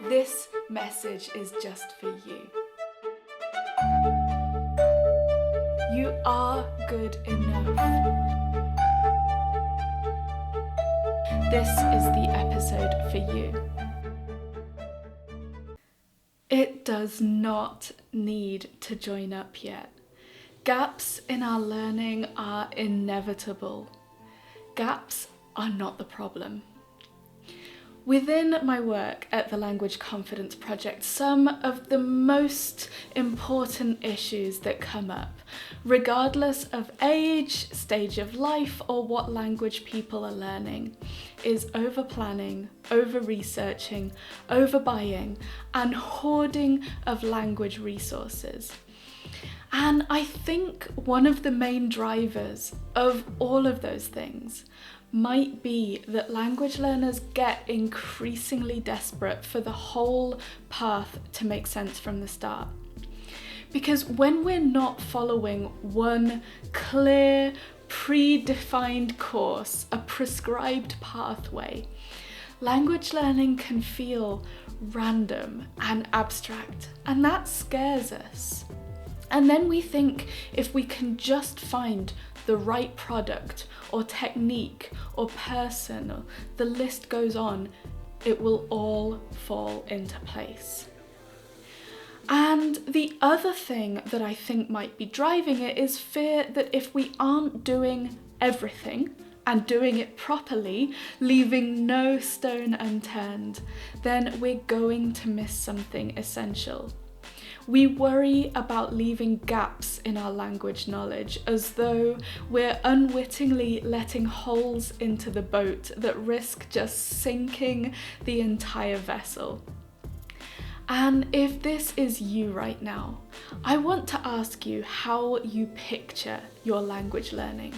this message is just for you. You are good enough. This is the episode for you. It does not need to join up yet. Gaps in our learning are inevitable. Gaps are not the problem. Within my work at the Language Confidence Project, some of the most important issues that come up, regardless of age, stage of life, or what language people are learning, is over-planning, over-researching, over-buying, and hoarding of language resources. And I think one of the main drivers of all of those things might be that language learners get increasingly desperate for the whole path to make sense from the start. Because when we're not following one clear, predefined course, a prescribed pathway, language learning can feel random and abstract, and that scares us. And then we think if we can just find the right product or technique or person, or the list goes on, it will all fall into place. And the other thing that I think might be driving it is fear that if we aren't doing everything and doing it properly, leaving no stone unturned, then we're going to miss something essential. We worry about leaving gaps in our language knowledge as though we're unwittingly letting holes into the boat that risk just sinking the entire vessel. And if this is you right now, I want to ask you how you picture your language learning.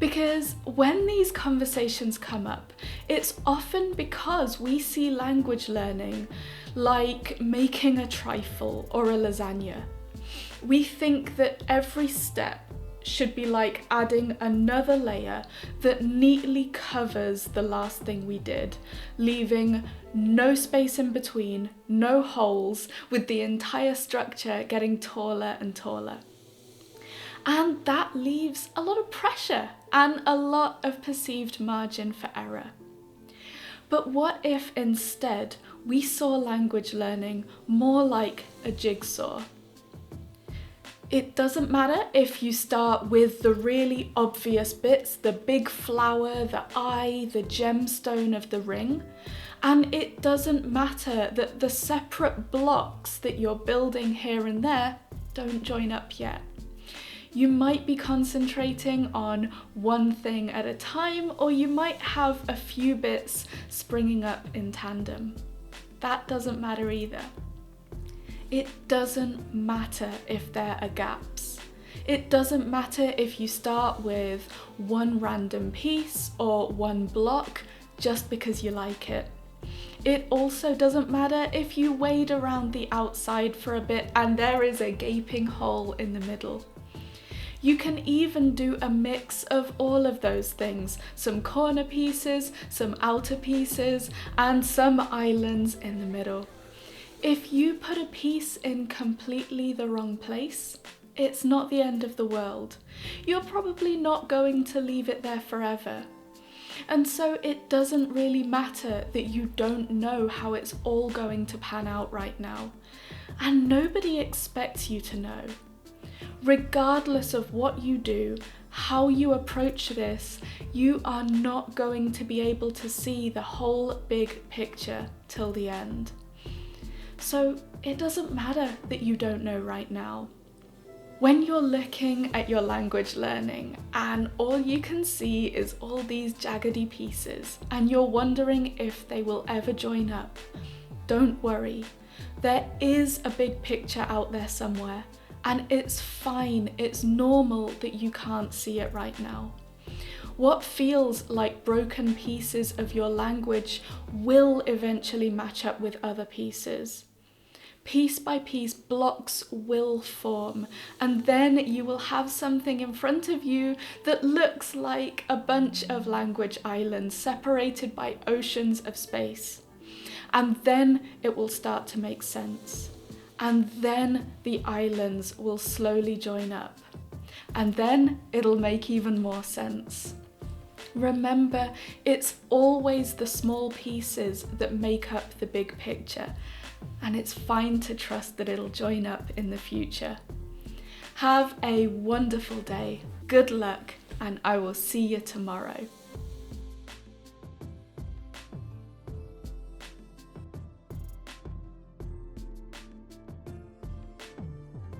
Because when these conversations come up, it's often because we see language learning like making a trifle or a lasagna. We think that every step should be like adding another layer that neatly covers the last thing we did, leaving no space in between, no holes, with the entire structure getting taller and taller. And that leaves a lot of pressure and a lot of perceived margin for error. But what if instead we saw language learning more like a jigsaw? It doesn't matter if you start with the really obvious bits, the big flower, the eye, the gemstone of the ring. And it doesn't matter that the separate blocks that you're building here and there don't join up yet. You might be concentrating on one thing at a time, or you might have a few bits springing up in tandem. That doesn't matter either. It doesn't matter if there are gaps. It doesn't matter if you start with one random piece or one block just because you like it. It also doesn't matter if you wade around the outside for a bit and there is a gaping hole in the middle. You can even do a mix of all of those things, some corner pieces, some outer pieces, and some islands in the middle. If you put a piece in completely the wrong place, it's not the end of the world. You're probably not going to leave it there forever. And so it doesn't really matter that you don't know how it's all going to pan out right now. And nobody expects you to know. Regardless of what you do, how you approach this, you are not going to be able to see the whole big picture till the end. So it doesn't matter that you don't know right now. When you're looking at your language learning and all you can see is all these jaggedy pieces and you're wondering if they will ever join up, don't worry. There is a big picture out there somewhere. And it's fine, it's normal that you can't see it right now. What feels like broken pieces of your language will eventually match up with other pieces. Piece by piece, blocks will form, and then you will have something in front of you that looks like a bunch of language islands separated by oceans of space. And then it will start to make sense. And then the islands will slowly join up. And then it'll make even more sense. Remember, it's always the small pieces that make up the big picture, and it's fine to trust that it'll join up in the future. Have a wonderful day, good luck, and I will see you tomorrow.